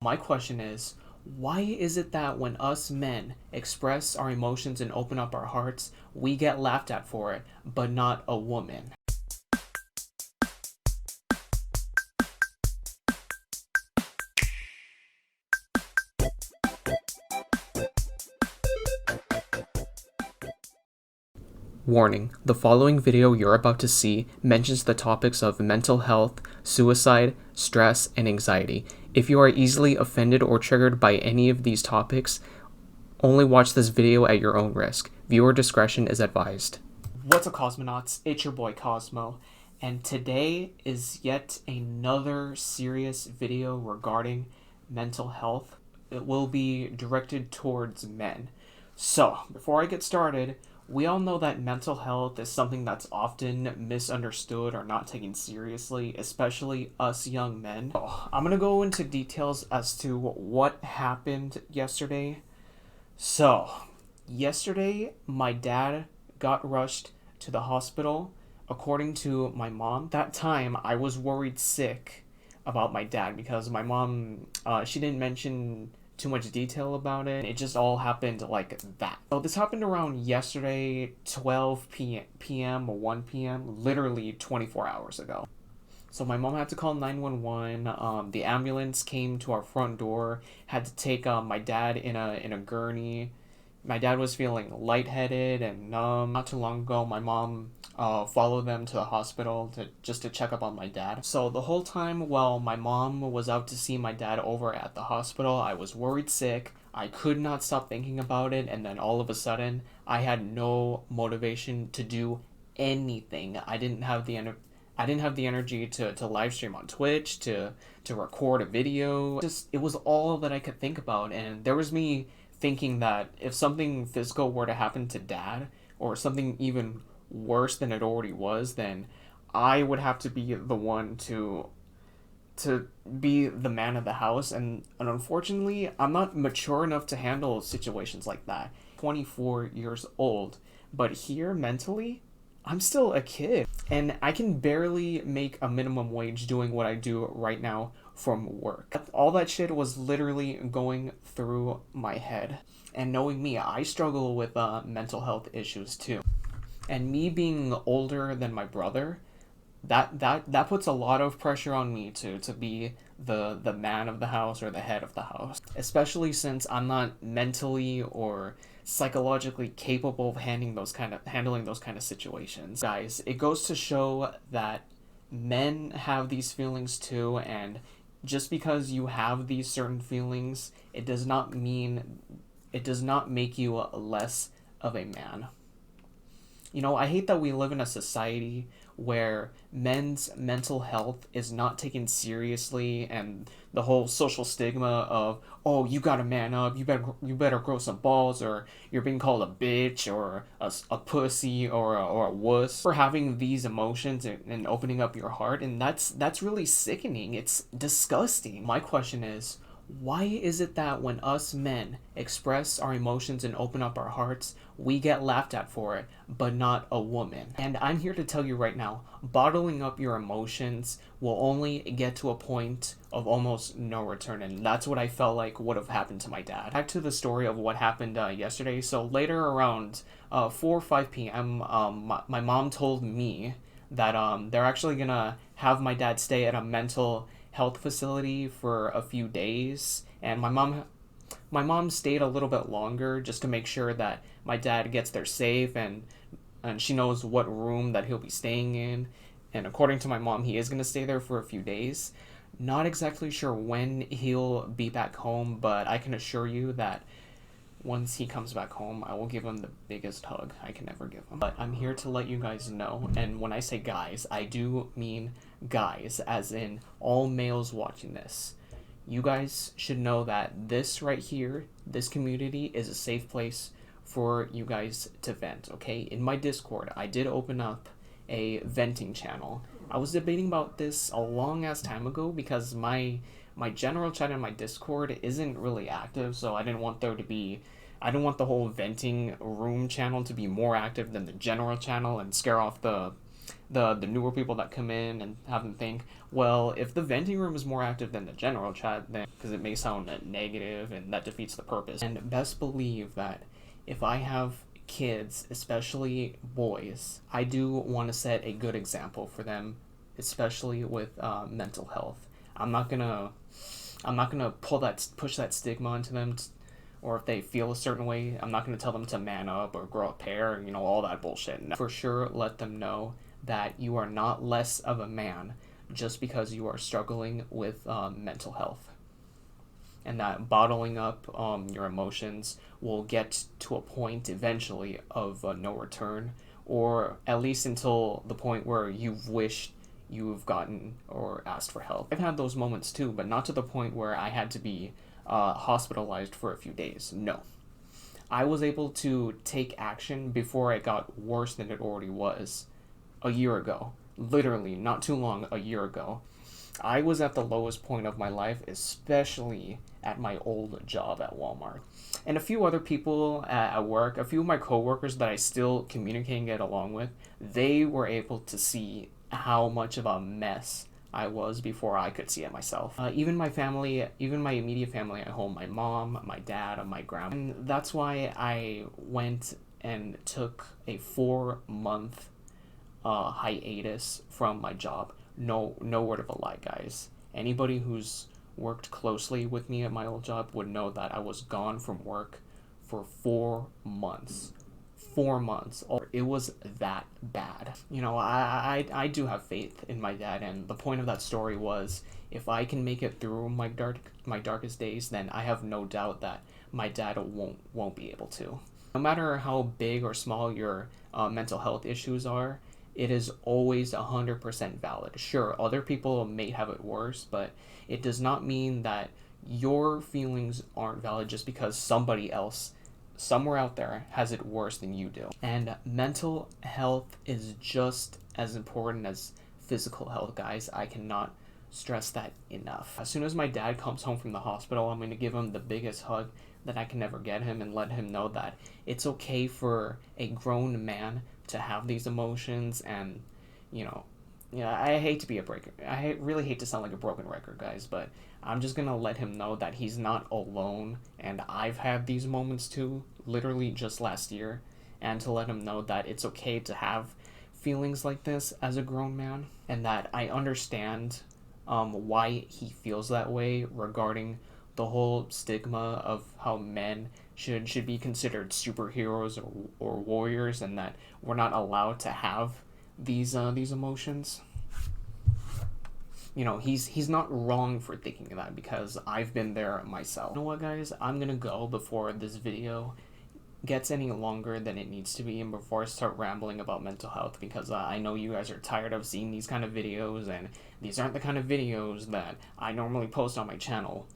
My question is, why is it that when us men express our emotions and open up our hearts, we get laughed at for it, but not a woman? Warning, the following video you're about to see mentions the topics of mental health, suicide, stress, and anxiety. If you are easily offended or triggered by any of these topics, only watch this video at your own risk. Viewer discretion is advised. What's up, cosmonauts? It's your boy Cosmo, and today is yet another serious video regarding mental health. It will be directed towards men. So, before I get started, we all know that mental health is something that's often misunderstood or not taken seriously, especially us young men. I'm gonna go into details as to what happened yesterday. So, yesterday, my dad got rushed to the hospital. According to my mom, that time I was worried sick about my dad because my mom, she didn't mention too much detail about it. It just all happened like that. So this happened around yesterday, 12 p.m. or 1 p.m., literally 24 hours ago. So my mom had to call 911. The ambulance came to our front door, had to take my dad in a gurney. My dad was feeling lightheaded and numb. Not too long ago, my mom followed them to the hospital to check up on my dad. So the whole time while my mom was out to see my dad over at the hospital, I was worried sick. I could not stop thinking about it, and then all of a sudden, I had no motivation to do anything. I didn't have the energy to live stream on Twitch, to record a video. Just, it was all that I could think about, and there was me thinking that if something physical were to happen to dad, or something even worse than it already was, then I would have to be the one to be the man of the house, and unfortunately I'm not mature enough to handle situations like that. 24 years old, but here mentally I'm still a kid, and I can barely make a minimum wage doing what I do right now from work. All that shit was literally going through my head. And knowing me, I struggle with mental health issues too. And me being older than my brother, that puts a lot of pressure on me to be the man of the house or the head of the house, especially since I'm not mentally or psychologically capable of handling those kind of situations. Guys, it goes to show that men have these feelings too, and just because you have these certain feelings, it does not make you less of a man. You know, I hate that we live in a society where men's mental health is not taken seriously, and the whole social stigma of, oh, you gotta man up, you better grow some balls, or you're being called a bitch or a pussy or a wuss for having these emotions and opening up your heart, and that's really sickening. It's disgusting. My question is, why is it that when us men express our emotions and open up our hearts, we get laughed at for it, but not a woman? And I'm here to tell you right now, bottling up your emotions will only get to a point of almost no return, and that's what I felt like would have happened to my dad. Back to the story of what happened yesterday. So later around 4 or 5 p.m., my mom told me that they're actually gonna have my dad stay at a mental health facility for a few days, and my mom stayed a little bit longer just to make sure that my dad gets there safe, and she knows what room that he'll be staying in. And according to my mom, he is going to stay there for a few days. Not exactly sure when he'll be back home, but I can assure you that once he comes back home, I will give him the biggest hug I can ever give him. But I'm here to let you guys know, and when I say guys, I do mean guys, as in all males watching this. You guys should know that this right here, this community, is a safe place for you guys to vent, okay? In my Discord, I did open up a venting channel. I was debating about this a long ass time ago because my general chat in my Discord isn't really active, so I didn't want the whole venting room channel to be more active than the general channel and scare off the the newer people that come in and have them think, well, if the venting room is more active than the general chat, then because it may sound negative and that defeats the purpose. And best believe that if I have kids, especially boys, I do want to set a good example for them, especially with mental health. I'm not gonna push that stigma into them, or if they feel a certain way, I'm not gonna tell them to man up or grow a pair, all that bullshit. No. For sure, let them know that you are not less of a man just because you are struggling with mental health, and that bottling up your emotions will get to a point eventually of no return, or at least until the point where you've wished you've gotten or asked for help. I've had those moments too, but not to the point where I had to be hospitalized for a few days. No. I was able to take action before it got worse than it already was a year ago. Literally, not too long, a year ago. I was at the lowest point of my life, especially at my old job at Walmart. And a few other people at work, a few of my coworkers that I still communicate and get along with, they were able to see how much of a mess I was before I could see it myself. Even my family, even my immediate family at home, my mom, my dad, and my grandma. And that's why I went and took a 4-month hiatus from my job. No word of a lie, guys. Anybody who's worked closely with me at my old job would know that I was gone from work for 4 months. 4 months. It was that bad. I do have faith in my dad, and the point of that story was, if I can make it through my darkest days, then I have no doubt that my dad won't be able to. No matter how big or small your mental health issues are, it is always 100% valid. Sure, other people may have it worse, but it does not mean that your feelings aren't valid just because somebody else somewhere out there has it worse than you do. And mental health is just as important as physical health, guys. I cannot stress that enough. As soon as my dad comes home from the hospital, I'm going to give him the biggest hug that I can ever get him and let him know that it's okay for a grown man to have these emotions. And I hate to be a breaker. I really hate to sound like a broken record, guys, but I'm just gonna let him know that he's not alone, and I've had these moments too, literally just last year, and to let him know that it's okay to have feelings like this as a grown man, and that I understand why he feels that way regarding the whole stigma of how men should be considered superheroes or warriors, and that we're not allowed to have these emotions. He's not wrong for thinking that, because I've been there myself. You know what, guys? I'm gonna go before this video gets any longer than it needs to be, and before I start rambling about mental health, because I know you guys are tired of seeing these kind of videos, and these aren't the kind of videos that I normally post on my channel.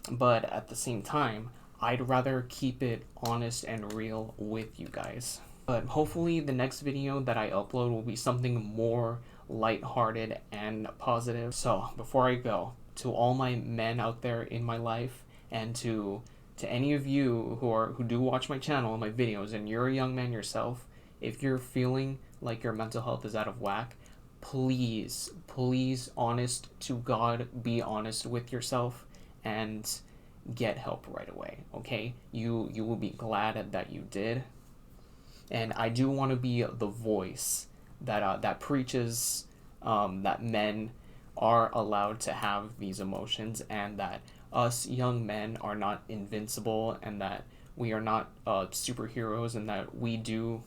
But at the same time, I'd rather keep it honest and real with you guys. But hopefully the next video that I upload will be something more lighthearted and positive. So before I go, to all my men out there in my life, and to any of you who do watch my channel and my videos, and you're a young man yourself, if you're feeling like your mental health is out of whack, please, honest to God, be honest with yourself and get help right away, okay? You will be glad that you did. And I do want to be the voice that preaches that men are allowed to have these emotions, and that us young men are not invincible, and that we are not superheroes, and that we do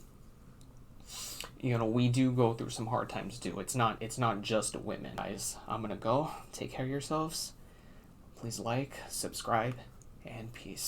go through some hard times too. It's not just women. Guys, I'm gonna go. Take care of yourselves. Please like, subscribe, and peace.